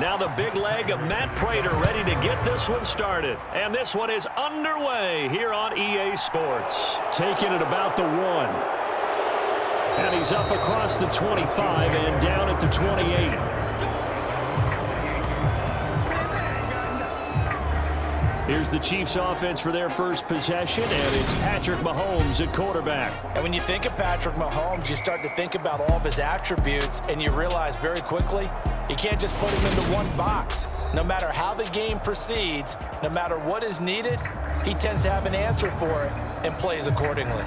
Now the big leg of Matt Prater ready to get this one started. And this one is underway here on EA Sports. Taking it about the 1. And he's up across the 25 and down at the 28. Here's the Chiefs offense for their first possession, and it's Patrick Mahomes at quarterback. And when you think of Patrick Mahomes, you start to think about all of his attributes, and you realize very quickly you can't just put him into one box. No matter how the game proceeds, no matter what is needed, he tends to have an answer for it and plays accordingly.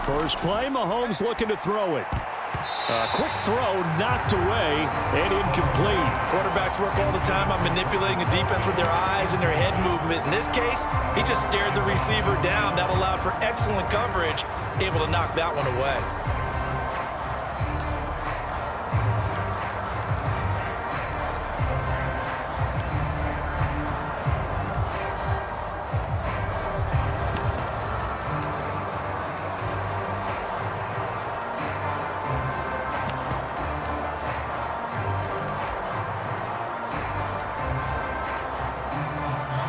First play, Mahomes looking to throw it. A quick throw knocked away and incomplete. Quarterbacks work all the time on manipulating the defense with their eyes and their head movement. In this case, he just stared the receiver down. That allowed for excellent coverage, able to knock that one away.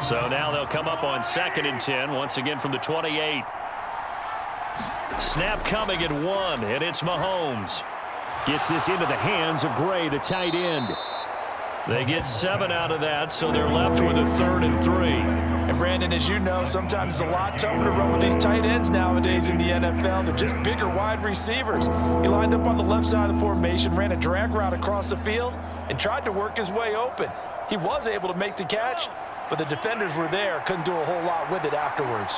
So now they'll come up on 2nd and 10, once again from the 28. Snap coming at 1, and it's Mahomes. Gets this into the hands of Gray, the tight end. They get 7 out of that, so they're left with a 3rd and 3. And Brandon, as you know, sometimes it's a lot tougher to run with these tight ends nowadays in the NFL. They're just bigger wide receivers. He lined up on the left side of the formation, ran a drag route across the field, and tried to work his way open. He was able to make the catch, but the defenders were there, couldn't do a whole lot with it afterwards.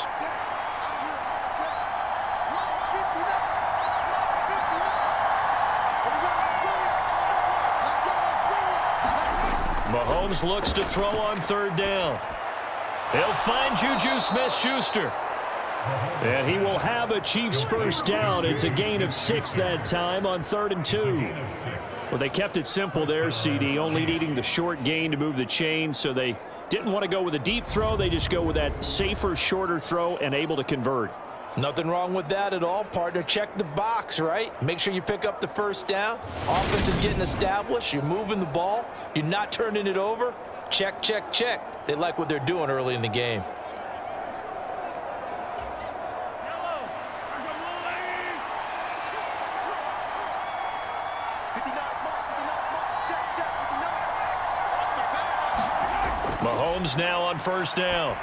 Mahomes looks to throw on 3rd down. He'll find Juju Smith-Schuster. And he will have a Chiefs first down. It's a gain of 6 that time on 3rd and 2. Well, they kept it simple there, CD, only needing the short gain to move the chain, so they didn't want to go with a deep throw. They just go with that safer, shorter throw and able to convert. Nothing wrong with that at all, partner. Check the box, right? Make sure you pick up the first down. Offense is getting established. You're moving the ball. You're not turning it over. Check, check, check. They like what they're doing early in the game. Mahomes now on 1st down.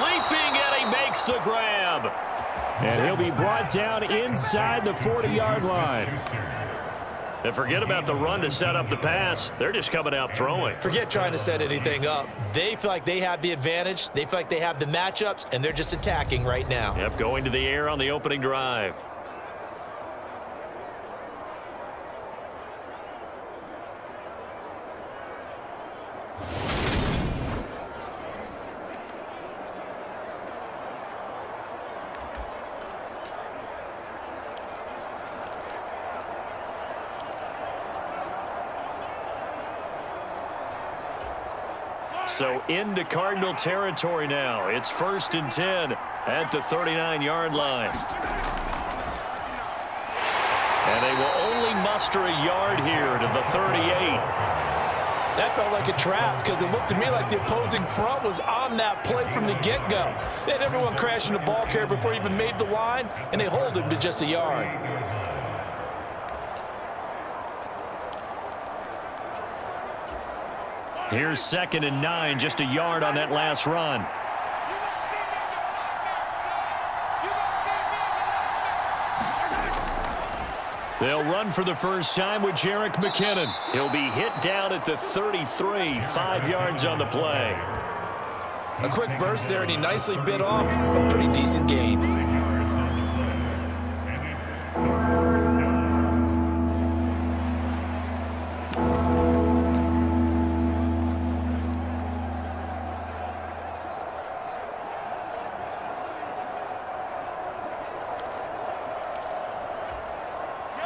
Leaping, and he makes the grab. And he'll be brought down inside the 40-yard line. And forget about the run to set up the pass. They're just coming out throwing. Forget trying to set anything up. They feel like they have the advantage. They feel like they have the matchups, and they're just attacking right now. Yep, going to the air on the opening drive. So into Cardinal territory now. It's 1st and 10 at the 39-yard line. And they will only muster a yard here to the 38. That felt like a trap because it looked to me like the opposing front was on that play from the get-go. They had everyone crashing the ball carrier before he even made the line, and they hold him to just a yard. Here's 2nd and 9, just a yard on that last run. They'll run for the first time with Jerick McKinnon. He'll be hit down at the 33, 5 yards on the play. A quick burst there, and he nicely bit off a pretty decent gain.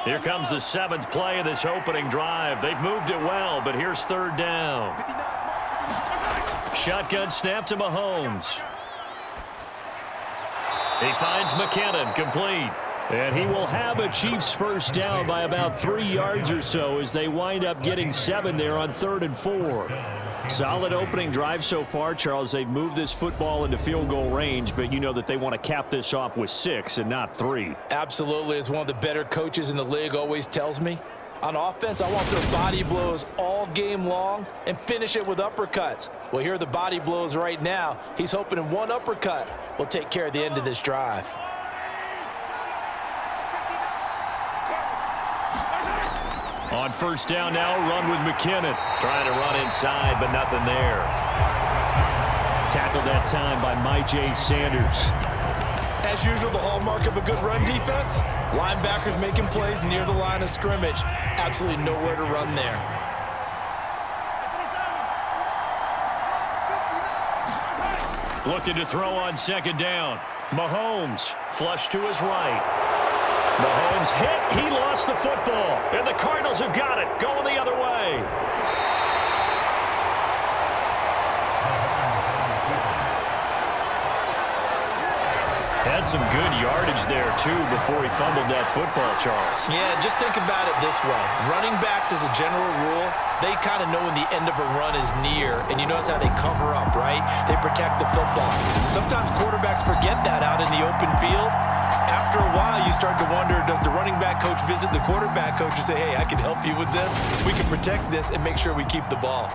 Here comes the 7th play of this opening drive. They've moved it well, but here's 3rd down. Shotgun snap to Mahomes. He finds McKinnon, complete. And he will have a Chiefs first down by about 3 yards or so as they wind up getting 7 there on 3rd and 4. Solid opening drive so far, Charles. They've moved this football into field goal range, but you know that they want to cap this off with 6 and not 3. Absolutely. As one of the better coaches in the league always tells me, on offense, I want their body blows all game long and finish it with uppercuts. Well, here are the body blows right now. He's hoping in one uppercut will take care of the end of this drive. On first down now, run with McKinnon. Trying to run inside, but nothing there. Tackled that time by Myjai Sanders. As usual, the hallmark of a good run defense, linebackers making plays near the line of scrimmage. Absolutely nowhere to run there. Looking to throw on 2nd down. Mahomes, flush to his right. Mahomes hit. He lost the football. And the Cardinals have got it. Going the other way. Had some good yardage there, too, before he fumbled that football, Charles. Yeah, just think about it this way. Running backs, as a general rule, they kind of know when the end of a run is near, and you notice how they cover up, right? They protect the football. Sometimes quarterbacks forget that out in the open field. After a while, you start to wonder, does the running back coach visit the quarterback coach and say, hey, I can help you with this? We can protect this and make sure we keep the ball.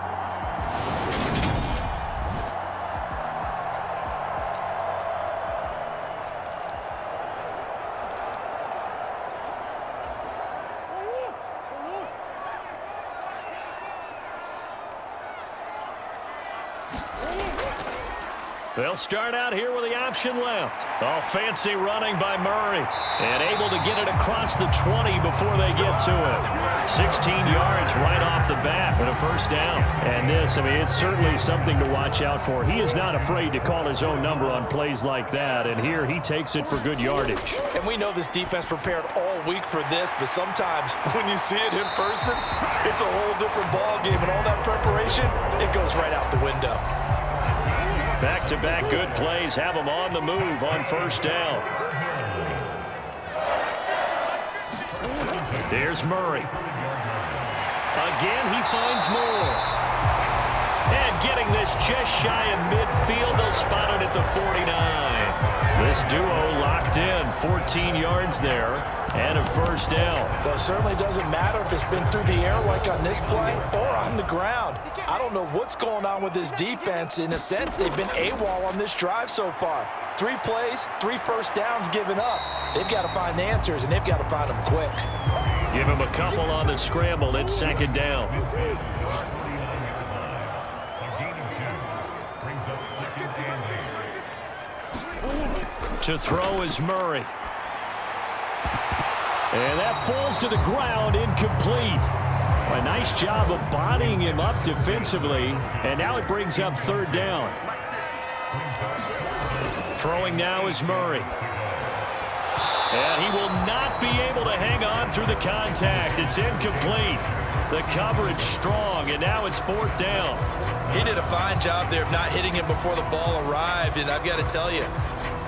They'll start out here with the option left. Oh, fancy running by Murray. And able to get it across the 20 before they get to it. 16 yards right off the bat and a first down. And this, I mean, it's certainly something to watch out for. He is not afraid to call his own number on plays like that. And here he takes it for good yardage. And we know this defense prepared all week for this, but sometimes when you see it in person, it's a whole different ball game. And all that preparation, it goes right out the window. Back-to-back good plays have them on the move on first down. There's Murray. Again, he finds more. And getting this just shy of midfield, they'll spot it at the 49. This duo locked in, 14 yards there, and a first down. Well, it certainly doesn't matter if it's been through the air like on this play or on the ground. I don't know what's going on with this defense. In a sense, they've been AWOL on this drive so far. 3 plays, 3 first downs given up. They've got to find the answers, and they've got to find them quick. Give him a couple on the scramble. It's 2nd down. To throw is Murray. And that falls to the ground, incomplete. A nice job of bodying him up defensively, and now it brings up 3rd down. Throwing now is Murray. And he will not be able to hang on through the contact. It's incomplete. The coverage strong, and now it's 4th down. He did a fine job there of not hitting him before the ball arrived, and I've got to tell you,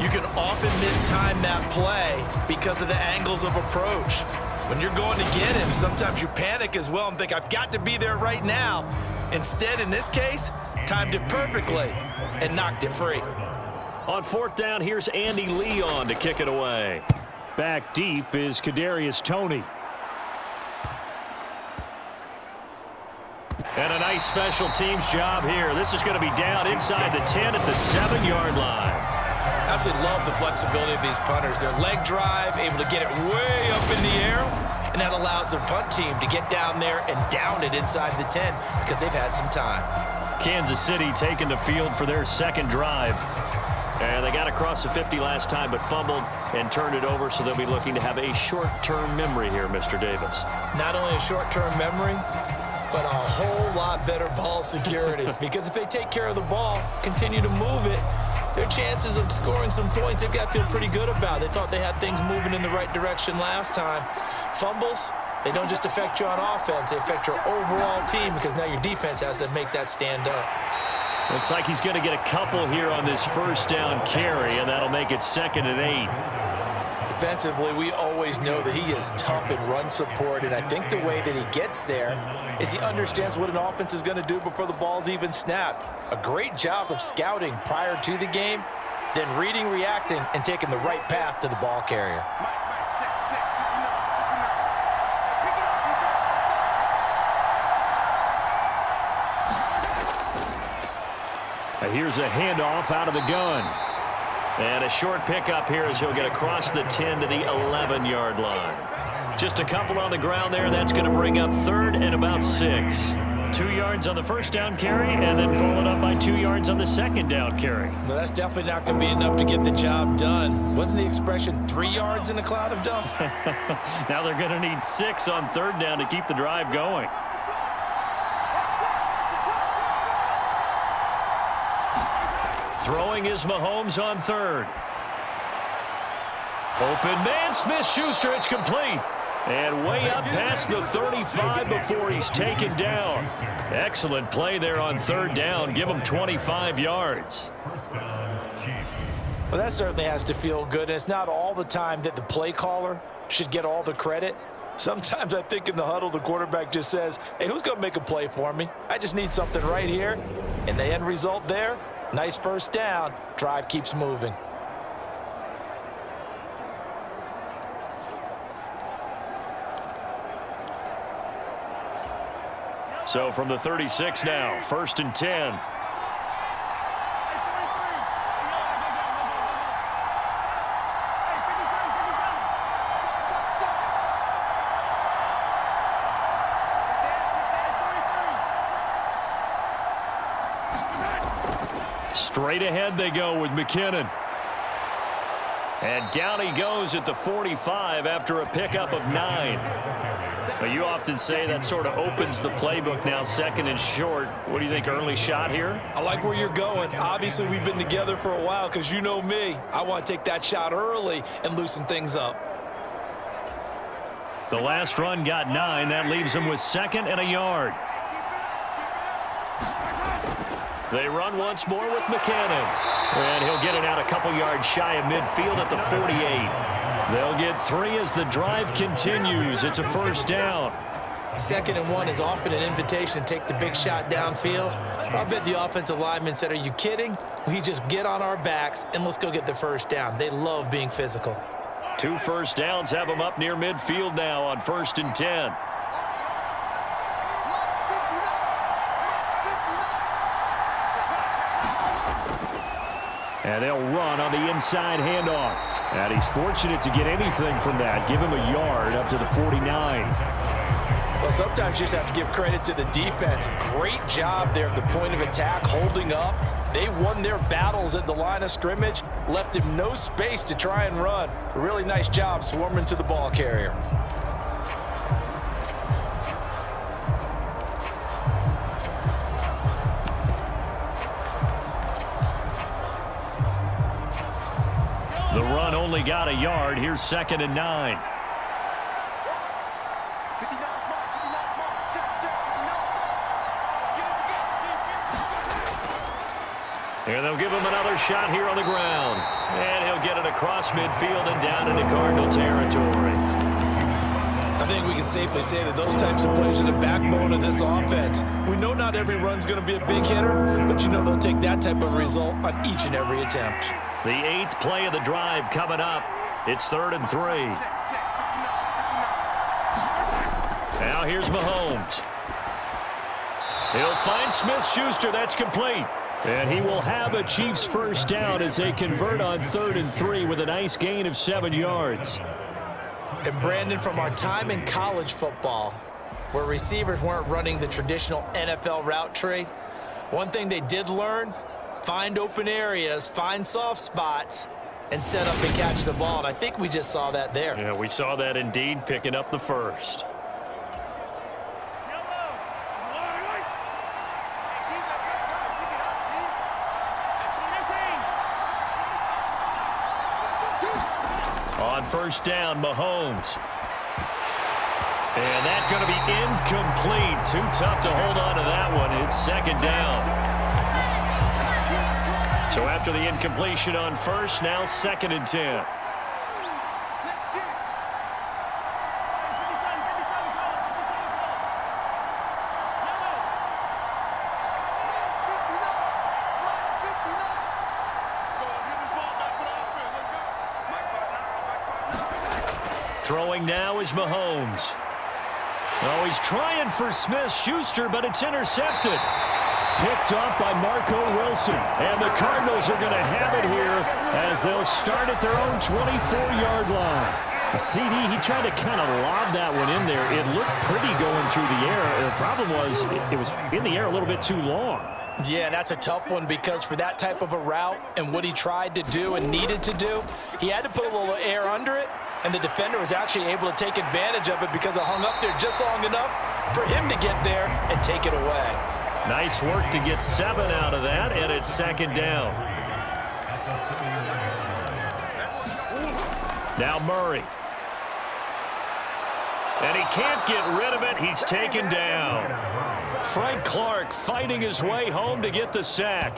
you can often mistime that play because of the angles of approach. When you're going to get him, sometimes you panic as well and think, I've got to be there right now. Instead, in this case, timed it perfectly and knocked it free. On 4th down, here's Andy Leon to kick it away. Back deep is Kadarius Toney. And a nice special teams job here. This is going to be down inside the 10 at the 7-yard line. Absolutely love the flexibility of these punters. Their leg drive, able to get it way up in the air, and that allows their punt team to get down there and down it inside the 10 because they've had some time. Kansas City taking the field for their 2nd drive. And they got across the 50 last time, but fumbled and turned it over, so they'll be looking to have a short-term memory here, Mr. Davis. Not only a short-term memory, but a whole lot better ball security. Because if they take care of the ball, continue to move it, their chances of scoring some points, they've got to feel pretty good about it. They thought they had things moving in the right direction last time. Fumbles, they don't just affect you on offense. They affect your overall team because now your defense has to make that stand up. Looks like he's going to get a couple here on this first down carry, and that'll make it 2nd and 8. Defensively, we always know that he is tough in run support, and I think the way that he gets there is he understands what an offense is going to do before the ball's even snapped. A great job of scouting prior to the game, then reading, reacting, and taking the right path to the ball carrier. Here's a handoff out of the gun. And a short pickup here as he'll get across the 10 to the 11-yard line. Just a couple on the ground there. That's going to bring up 3rd and about 6. 2 yards on the first down carry and then followed up by 2 yards on the second down carry. Well, that's definitely not going to be enough to get the job done. Wasn't the expression 3 yards in a cloud of dust? Now they're going to need 6 on 3rd down to keep the drive going. Throwing is Mahomes on 3rd. Open man, Smith-Schuster, it's complete. And way up past the 35 before he's taken down. Excellent play there on 3rd down. Give him 25 yards. Well, that certainly has to feel good. And it's not all the time that the play caller should get all the credit. Sometimes I think in the huddle, the quarterback just says, hey, who's going to make a play for me? I just need something right here. And the end result there, nice first down. Drive keeps moving. So from the 36 now, 1st and 10. Straight ahead they go with McKinnon. And down he goes at the 45 after a pickup of 9. But you often say that sort of opens the playbook now, 2nd and short. What do you think, early shot here? I like where you're going. Obviously, we've been together for a while because you know me. I want to take that shot early and loosen things up. The last run got 9. That leaves him with 2nd and a yard. They run once more with McKinnon. And he'll get it out a couple yards shy of midfield at the 48. They'll get 3 as the drive continues. It's a first down. 2nd and 1 is often an invitation to take the big shot downfield. I bet the offensive lineman said, are you kidding? We just get on our backs and let's go get the first down. They love being physical. 2 first downs have them up near midfield now on 1st and 10. And they'll run on the inside handoff. And he's fortunate to get anything from that. Give him a yard up to the 49. Well, sometimes you just have to give credit to the defense. Great job there at the point of attack, holding up. They won their battles at the line of scrimmage, left him no space to try and run. A really nice job swarming to the ball carrier. The run only got a yard. Here's 2nd and 9. And they'll give him another shot here on the ground. And he'll get it across midfield and down into Cardinal territory. I think we can safely say that those types of plays are the backbone of this offense. We know not every run's going to be a big hitter, but you know they'll take that type of result on each and every attempt. The 8th play of the drive coming up. It's 3rd and 3. Now here's Mahomes. He'll find Smith-Schuster. That's complete. And he will have a Chiefs first down as they convert on 3rd and 3 with a nice gain of 7 yards. And Brandon, from our time in college football, where receivers weren't running the traditional NFL route tree, one thing they did learn, find open areas, find soft spots, and set up and catch the ball. And I think we just saw that there. Yeah, we saw that indeed, picking up the first. On first down, Mahomes. And that's going to be incomplete. Too tough to hold on to that one. It's second down. So after the incompletion on first, now 2nd and 10. Throwing now is Mahomes. Oh, he's trying for Smith-Schuster, but it's intercepted. Picked off by Marco Wilson. And the Cardinals are going to have it here as they'll start at their own 24-yard line. The CD, he tried to kind of lob that one in there. It looked pretty going through the air. The problem was it was in the air a little bit too long. Yeah, that's a tough one because for that type of a route and what he tried to do and needed to do, he had to put a little air under it, and the defender was actually able to take advantage of it because it hung up there just long enough for him to get there and take it away. Nice work to get 7 out of that, and it's 2nd down. Now Murray. And he can't get rid of it. He's taken down. Frank Clark fighting his way home to get the sack.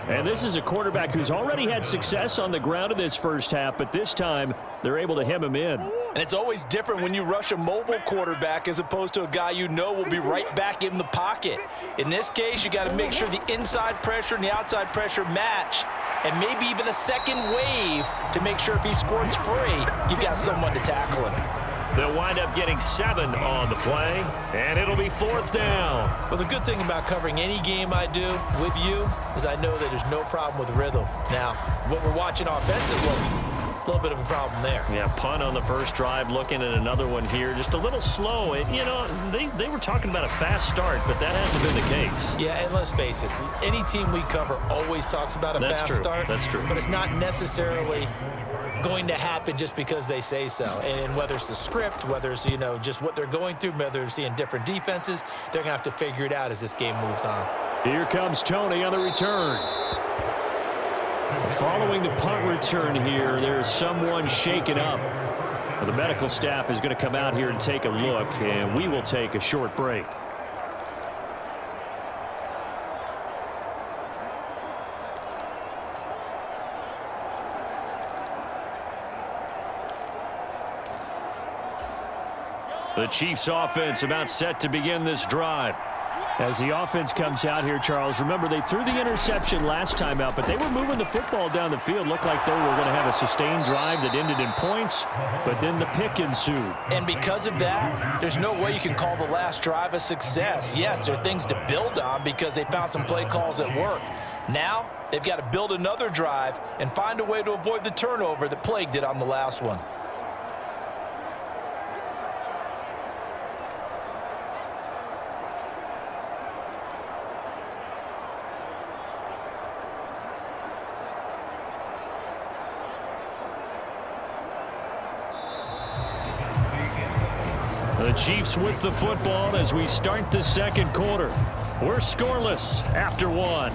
And this is a quarterback who's already had success on the ground in this first half, but this time they're able to hem him in. And it's always different when you rush a mobile quarterback as opposed to a guy you know will be right back in the pocket. In this case, you got to make sure the inside pressure and the outside pressure match, and maybe even a second wave to make sure if he squirts free, you've got someone to tackle him. They'll wind up getting 7 on the play, and it'll be 4th down. Well, the good thing about covering any game I do with you is I know that there's no problem with rhythm. Now, what we're watching offensively, a little bit of a problem there. Yeah, punt on the first drive, looking at another one here. Just a little slow. And, you know, they were talking about a fast start, but that hasn't been the case. Yeah, and let's face it, any team we cover always talks about a fast start. That's true. But it's not necessarily going to happen just because they say so. And whether it's the script, whether it's, you know, just what they're going through, whether they're seeing different defenses, they're going to have to figure it out as this game moves on. Here comes Tony on the return. Following the punt return here, there's someone shaken up. Well, the medical staff is going to come out here and take a look, and we will take a short break. The Chiefs offense about set to begin this drive. As the offense comes out here, Charles, remember they threw the interception last time out, but they were moving the football down the field. Looked like they were going to have a sustained drive that ended in points, but then the pick ensued. And because of that, there's no way you can call the last drive a success. Yes, there are things to build on because they found some play calls that work. Now, they've got to build another drive and find a way to avoid the turnover that plagued it on the last one. The Chiefs with the football as we start the second quarter. We're scoreless after 1.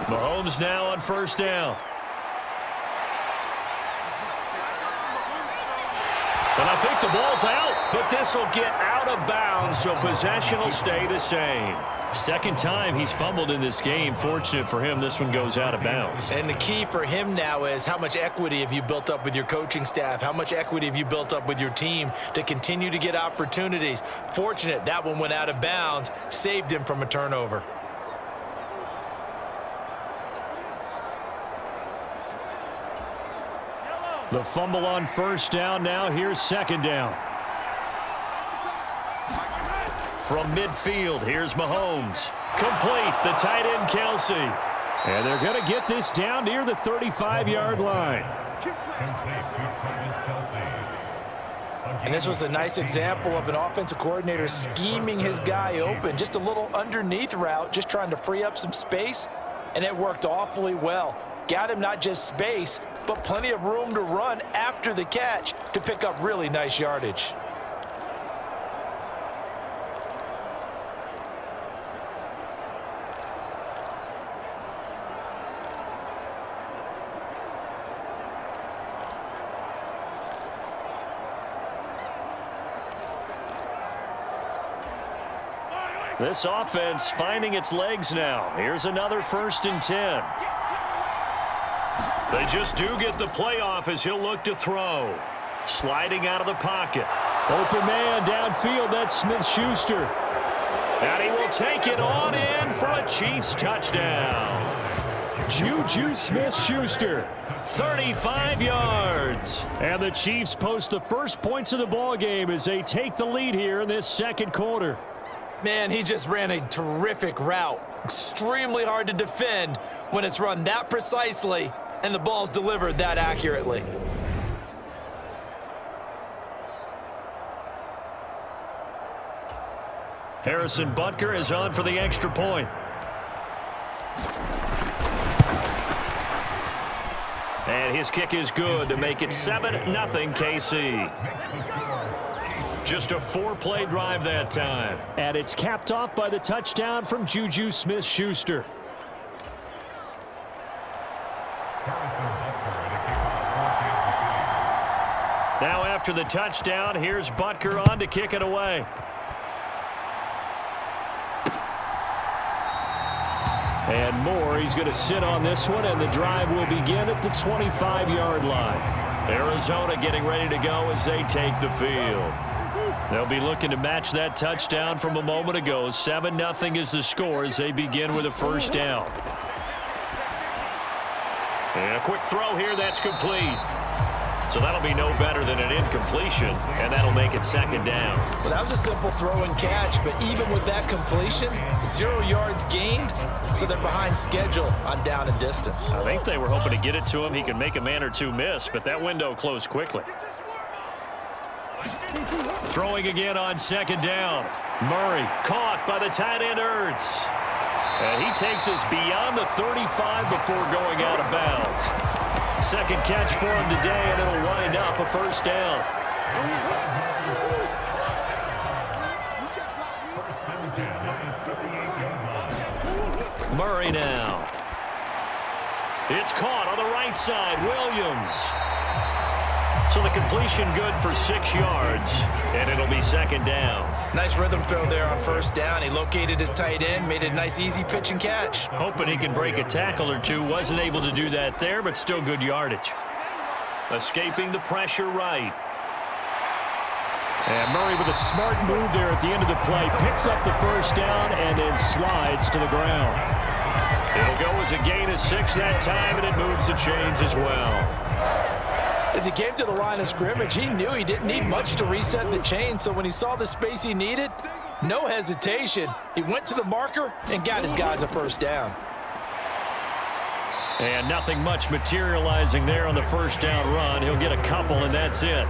Mahomes now on first down. And I think the ball's out, but this will get out of bounds, so possession will stay the same. Second time he's fumbled in this game. Fortunate for him, this one goes out of bounds. And the key for him now is how much equity have you built up with your coaching staff? How much equity have you built up with your team to continue to get opportunities? Fortunate that one went out of bounds, saved him from a turnover. The fumble on first down. Now here's second down. From midfield, here's Mahomes. Complete, the tight end Kelsey. And they're going to get this down near the 35-yard line. And this was a nice example of an offensive coordinator scheming his guy open. Just a little underneath route, just trying to free up some space, and it worked awfully well. got him not just space, but plenty of room to run after the catch to pick up really nice yardage. This offense finding its legs now. Here's another 1st and 10. They just do get the playoff as he'll look to throw. Sliding out of the pocket. Open man downfield. That's Smith-Schuster. And he will take it on in for a Chiefs touchdown. Juju Smith-Schuster, 35 yards. And the Chiefs post the first points of the ball game as they take the lead here in this second quarter. Man, he just ran a terrific route. Extremely hard to defend when it's run that precisely and the ball's delivered that accurately. Harrison Butker is on for the extra point. And his kick is good to make it 7-0 KC. Just a 4-play drive that time. And it's capped off by the touchdown from Juju Smith-Schuster. Now after the touchdown, here's Butker on to kick it away. And Moore, he's going to sit on this one, and the drive will begin at the 25-yard line. Arizona getting ready to go as they take the field. They'll be looking to match that touchdown from a moment ago. 7-0 is the score as they begin with a first down. And a quick throw here, that's complete. So that'll be no better than an incompletion, and that'll make it 2nd down. Well, that was a simple throw and catch, but even with that completion, 0 yards gained, so they're behind schedule on down and distance. I think they were hoping to get it to him. He could make a man or two miss, but that window closed quickly. Throwing again on 2nd down. Murray caught by the tight end Ertz. And he takes us beyond the 35 before going out of bounds. Second catch for him today, and it'll wind up a first down. Murray now. It's caught on the right side. Williams. So the completion good for 6 yards, and it'll be 2nd down. Nice rhythm throw there on 1st down. He located his tight end, made a nice easy pitch and catch. Hoping he can break a tackle or two. Wasn't able to do that there, but still good yardage. Escaping the pressure right. And Murray with a smart move there at the end of the play. Picks up the first down and then slides to the ground. It'll go as a gain of 6 that time, and it moves the chains as well. As he came to the line of scrimmage, he knew he didn't need much to reset the chain, so when he saw the space he needed, no hesitation. He went to the marker and got his guys a first down. And nothing much materializing there on the first down run. He'll get a couple, and that's it.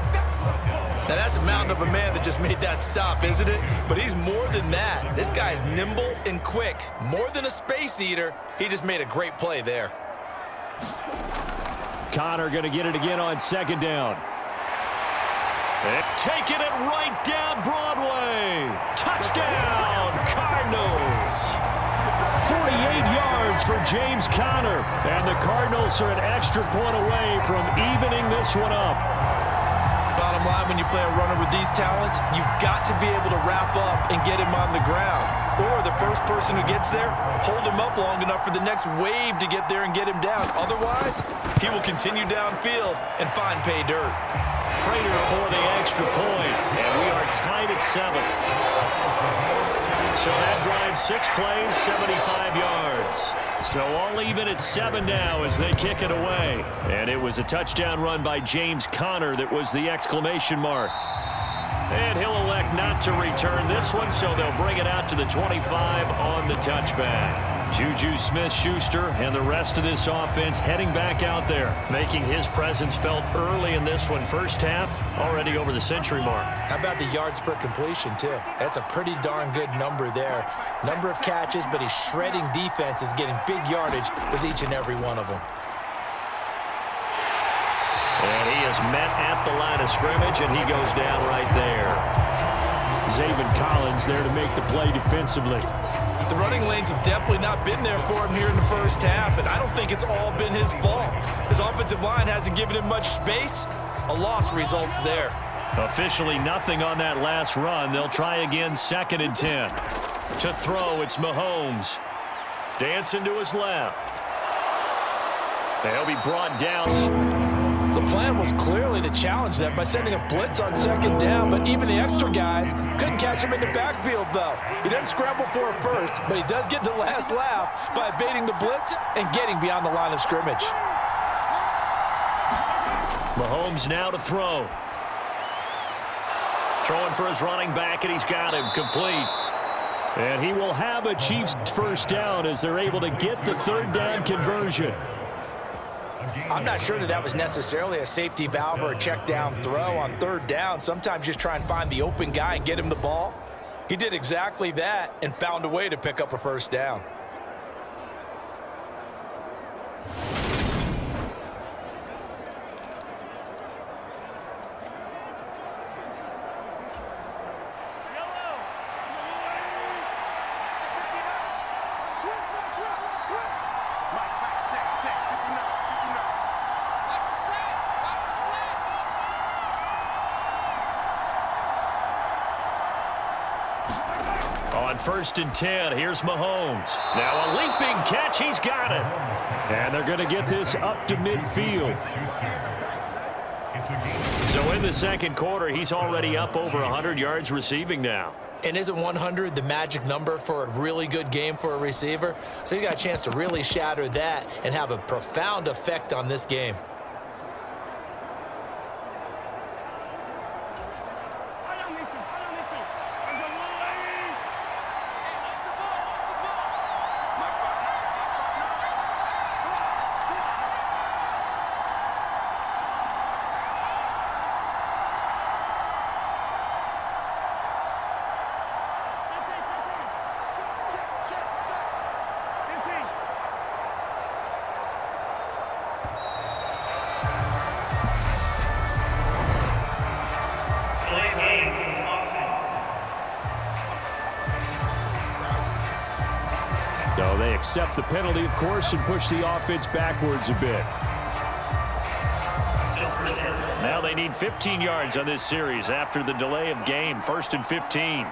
Now, that's a mountain of a man that just made that stop, isn't it? But he's more than that. This guy's nimble and quick. More than a space eater, he just made a great play there. Connor going to get it again on 2nd down. And taking it right down Broadway. Touchdown, Cardinals. 48 yards for James Conner. And the Cardinals are an extra point away from evening this one up. Bottom line, when you play a runner with these talents, you've got to be able to wrap up and get him on the ground. Or the first person who gets there, hold him up long enough for the next wave to get there and get him down. Otherwise, he will continue downfield and find pay dirt. Prater for the extra point, and we are tied at 7. So that drives 6 plays, 75 yards. So all even at 7 now as they kick it away. And it was a touchdown run by James Conner that was the exclamation mark. And he'll elect not to return this one, so they'll bring it out to the 25 on the touchback. Juju Smith-Schuster and the rest of this offense heading back out there, making his presence felt early in this one. First half, already over the century mark. How about the yards per completion, too? That's a pretty darn good number there. Number of catches, but his shredding defense is getting big yardage with each and every one of them. is met at the line of scrimmage, and he goes down right there. Zaven Collins there to make the play defensively. The running lanes have definitely not been there for him here in the first half, and I don't think it's all been his fault. His offensive line hasn't given him much space. A loss results there. Officially nothing on that last run. They'll try again, 2nd and 10. To throw, it's Mahomes. Dancing to his left. They'll be brought down. The plan was clearly to challenge them by sending a blitz on 2nd down, but even the extra guys couldn't catch him in the backfield, though. He doesn't scramble for it first, but he does get the last laugh by evading the blitz and getting beyond the line of scrimmage. Mahomes now to throw. Throwing for his running back, and he's got him complete. And he will have a Chiefs first down as they're able to get the 3rd down conversion. I'm not sure that was necessarily a safety valve or a check down throw on 3rd down. Sometimes just try and find the open guy and get him the ball. He did exactly that and found a way to pick up a first down. On 1st and 10, here's Mahomes. Now a leaping catch, he's got it. And they're going to get this up to midfield. So in the 2nd quarter, he's already up over 100 yards receiving now. And isn't 100 the magic number for a really good game for a receiver? So he got a chance to really shatter that and have a profound effect on this game. So they accept the penalty, of course, and push the offense backwards a bit. Now they need 15 yards on this series after the delay of game. 1st and 15.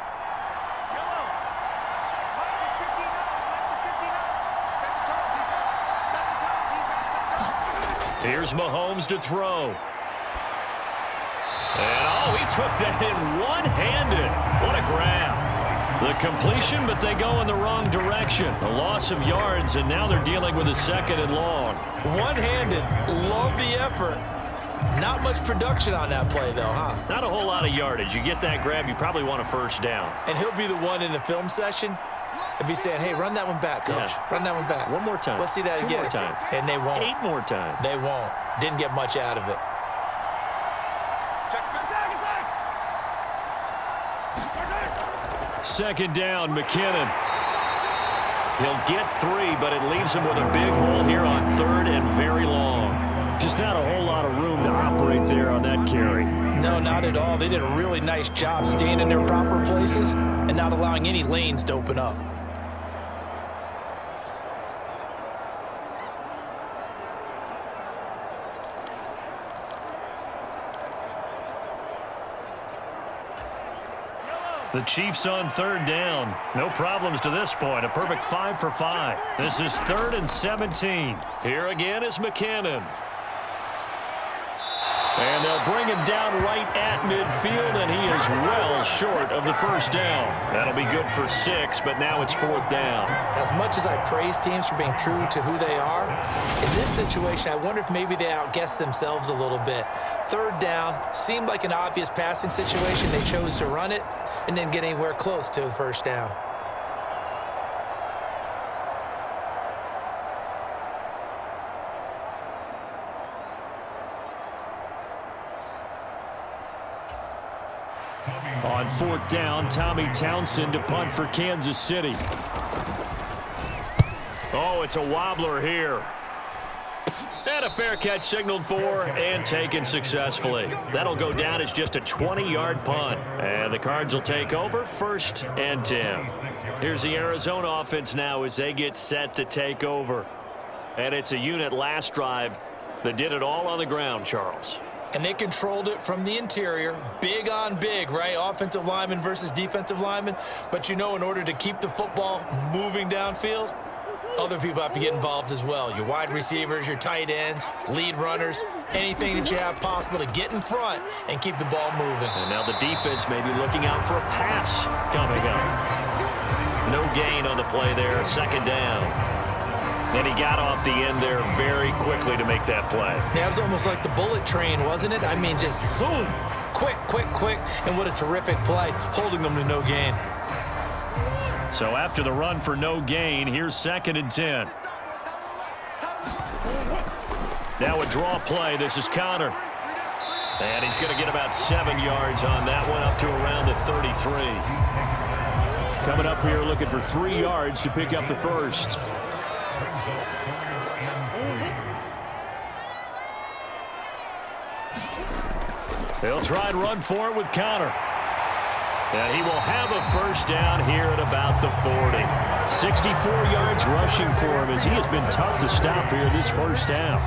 Here's Mahomes to throw. And, he took that in one-handed. What a grab. The completion, but they go in the wrong direction. A loss of yards, and now they're dealing with a 2nd and long. One-handed. Love the effort. Not much production on that play, though, huh? Not a whole lot of yardage. You get that grab, you probably want a first down. And he'll be the one in the film session if he's saying, hey, run that one back, coach. Yeah. Run that one back. One more time. Let's see that 2 again. more time. And they won't. 8 more times. They won't. Didn't get much out of it. Second down, McKinnon. He'll get 3, but it leaves him with a big hole here on 3rd and very long. Just not a whole lot of room to operate there on that carry. No, not at all. They did a really nice job staying in their proper places and not allowing any lanes to open up. The Chiefs on 3rd down. No problems to this point. A perfect 5 for 5. This is 3rd and 17. Here again is McKinnon. And they'll bring him down right at midfield, and he is well short of the first down. That'll be good for 6, but now it's 4th down. As much as I praise teams for being true to who they are, in this situation, I wonder if maybe they outguessed themselves a little bit. 3rd down, seemed like an obvious passing situation. They chose to run it and didn't get anywhere close to the first down. On 4th down, Tommy Townsend to punt for Kansas City. Oh, it's a wobbler here. And a fair catch signaled for and taken successfully. That'll go down as just a 20-yard punt. And the Cards will take over 1st and 10. Here's the Arizona offense now as they get set to take over. And it's a unit last drive that did it all on the ground, Charles. And they controlled it from the interior, big on big, right? Offensive lineman versus defensive lineman. But, in order to keep the football moving downfield, other people have to get involved as well. Your wide receivers, your tight ends, lead runners, anything that you have possible to get in front and keep the ball moving. And now the defense may be looking out for a pass coming up. No gain on the play there, 2nd down. And he got off the end there very quickly to make that play. Yeah, it was almost like the bullet train, wasn't it? I mean, just zoom, quick, and what a terrific play, holding them to no gain. So after the run for no gain, here's 2nd and 10. Now a draw play. This is Connor. And he's going to get about 7 yards on that one, up to around the 33. Coming up here looking for 3 yards to pick up the first. They'll try and run for it with Connor. And he will have a first down here at about the 40. 64 yards rushing for him as he has been tough to stop here this first half.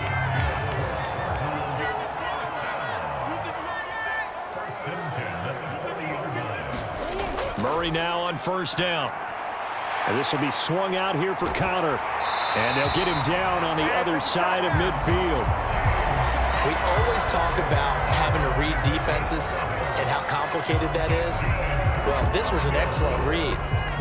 Murray now on 1st down. And this will be swung out here for Connor. And they'll get him down on the other side of midfield. We always talk about having to read defenses and how complicated that is. Well, this was an excellent read.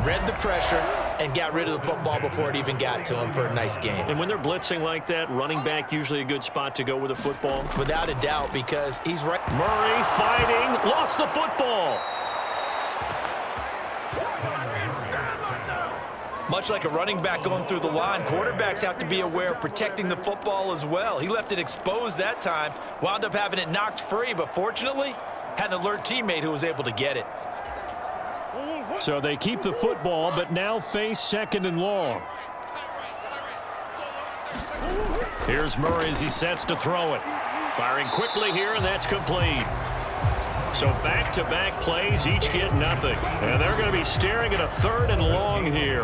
Read the pressure and got rid of the football before it even got to him for a nice gain. And when they're blitzing like that, running back usually a good spot to go with the football? Without a doubt, because he's right. Murray fighting, lost the football. Much like a running back going through the line, quarterbacks have to be aware of protecting the football as well. He left it exposed that time, wound up having it knocked free, but fortunately, had an alert teammate who was able to get it. So they keep the football, but now face 2nd and long. Here's Murray as he sets to throw it. Firing quickly here, and that's complete. So back-to-back plays, each get nothing. And they're going to be staring at a 3rd and long here.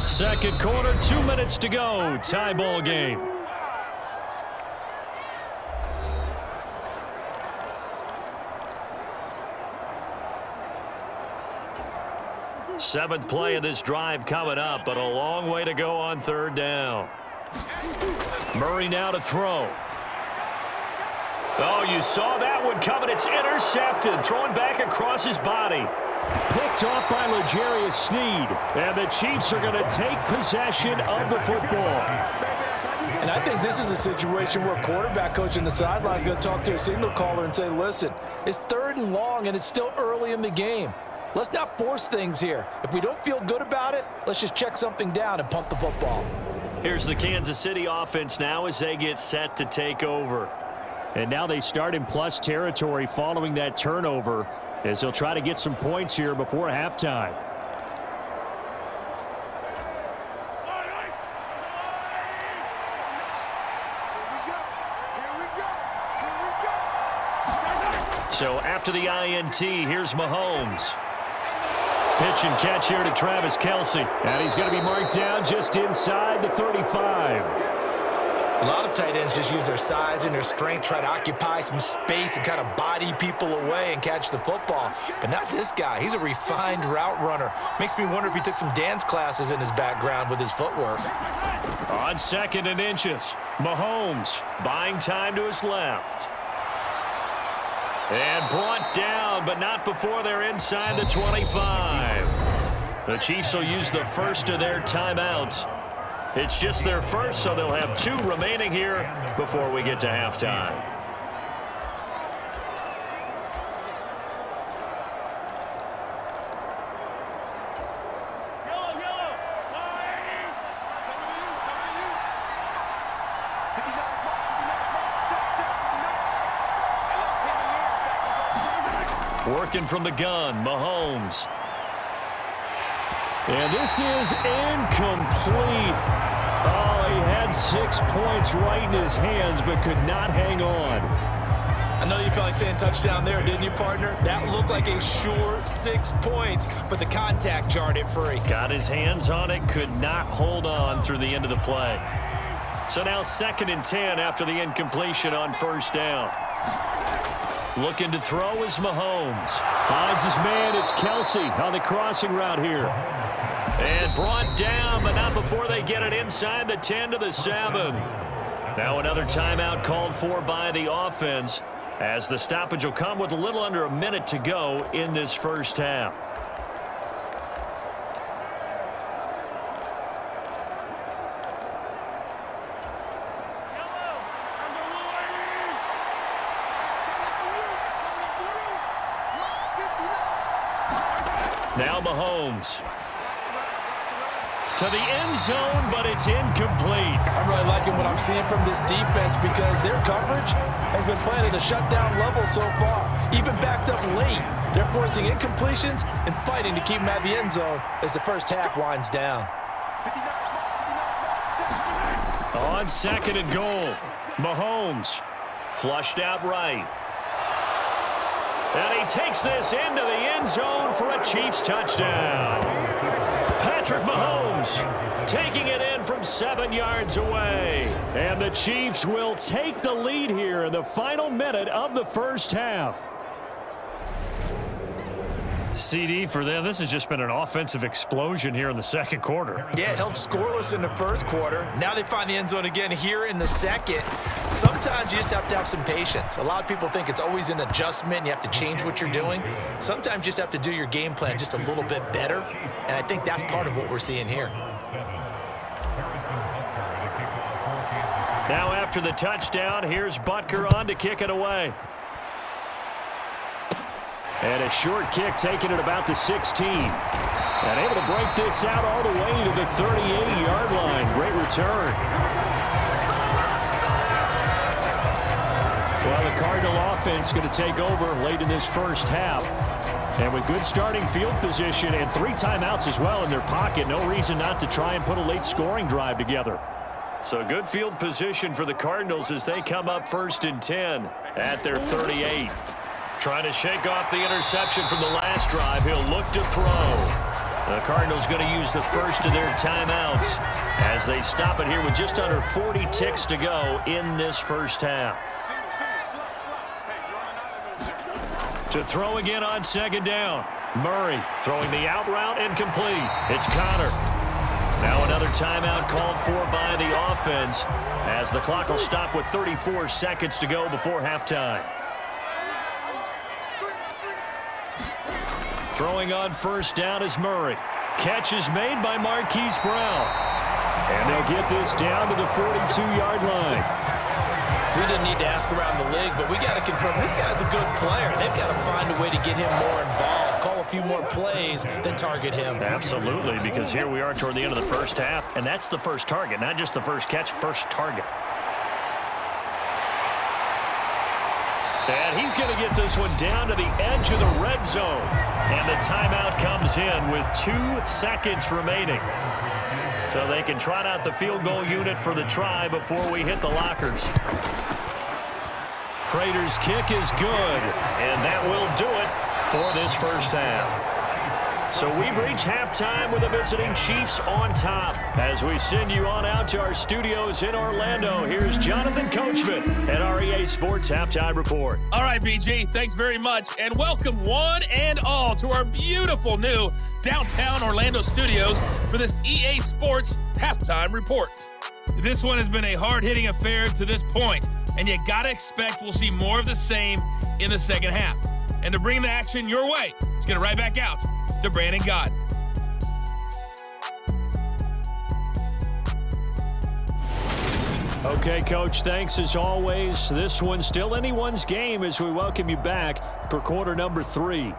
2nd quarter, 2 minutes to go. Tie ball game. Seventh play of this drive coming up, but a long way to go on 3rd down. Murray now to throw. Oh, you saw that one coming. It's intercepted. Throwing back across his body. Picked off by L'Jarius Sneed. And the Chiefs are going to take possession of the football. And I think this is a situation where quarterback coach in the sideline is going to talk to a signal caller and say, listen, it's 3rd and long and it's still early in the game. Let's not force things here. If we don't feel good about it, let's just check something down and punt the football. Here's the Kansas City offense now as they get set to take over. And now they start in plus territory following that turnover as they'll try to get some points here before halftime. So after the INT, here's Mahomes. Pitch and catch here to Travis Kelce. And he's going to be marked down just inside the 35. A lot of tight ends just use their size and their strength, try to occupy some space and kind of body people away and catch the football. But not this guy. He's a refined route runner. Makes me wonder if he took some dance classes in his background with his footwork. On 2nd and inches, Mahomes buying time to his left. And brought down, but not before they're inside the 25. The Chiefs will use the first of their timeouts. It's just their first, so they'll have 2 remaining here before we get to halftime. Working from the gun, Mahomes. And this is incomplete. Oh, he had had 6 points right in his hands but could not hang on. I know you felt like saying touchdown there, didn't you, partner? That looked like a sure 6 points, but the contact jarred it free. Got his hands on it, could not hold on through the end of the play. So now 2nd and 10 after the incompletion on 1st down. Looking to throw is Mahomes. Finds his man, it's Kelsey on the crossing route here. And brought down, but not before they get it inside the 10 to the 7. Now another timeout called for by the offense, as the stoppage will come with a little under a minute to go in this first half. Now Mahomes. To the end zone, but it's incomplete. I'm really liking what I'm seeing from this defense because their coverage has been playing at a shutdown level so far. Even backed up late, they're forcing incompletions and fighting to keep them out of the end zone as the first half winds down. On 2nd and goal, Mahomes flushed out right. And he takes this into the end zone for a Chiefs touchdown. Patrick Mahomes taking it in from 7 yards away. And the Chiefs will take the lead here in the final minute of the first half. CD for them, this has just been an offensive explosion here in the 2nd quarter. Yeah, held scoreless in the 1st quarter. Now they find the end zone again here in the 2nd. Sometimes you just have to have some patience. A lot of people think it's always an adjustment. You have to change what you're doing. Sometimes you just have to do your game plan just a little bit better. And I think that's part of what we're seeing here. Now after the touchdown, here's Butker on to kick it away. And a short kick taken at about the 16. And able to break this out all the way to the 38-yard line. Great return. Well, the Cardinal offense going to take over late in this first half. And with good starting field position and 3 timeouts as well in their pocket, no reason not to try and put a late scoring drive together. So good field position for the Cardinals as they come up 1st and 10 at their 38. Trying to shake off the interception from the last drive. He'll look to throw. The Cardinals going to use the first of their timeouts as they stop it here with just under 40 ticks to go in this first half. To throw again on 2nd down. Murray throwing the out route incomplete. It's Connor. Now another timeout called for by the offense as the clock will stop with 34 seconds to go before halftime. Throwing on 1st down is Murray. Catch is made by Marquise Brown. And they'll get this down to the 42-yard line. We didn't need to ask around the league, but we got to confirm this guy's a good player. They've got to find a way to get him more involved, call a few more plays that target him. Absolutely, because here we are toward the end of the first half, and that's the first target, not just the first catch, first target. And he's going to get this one down to the edge of the red zone. And the timeout comes in with 2 seconds remaining. So they can trot out the field goal unit for the try before we hit the lockers. Prater's kick is good, and that will do it for this first half. So we've reached halftime with the visiting Chiefs on top. As we send you on out to our studios in Orlando, here's Jonathan Coachman at our EA Sports Halftime Report. All right, BG, thanks very much, and welcome one and all to our beautiful new downtown Orlando studios for this EA Sports Halftime Report. This one has been a hard-hitting affair to this point, and you gotta expect we'll see more of the same in the second half. And to bring the action your way, let's get it right back out to Brandon Gott. Okay, Coach, thanks as always. This one's still anyone's game as we welcome you back for quarter number 3.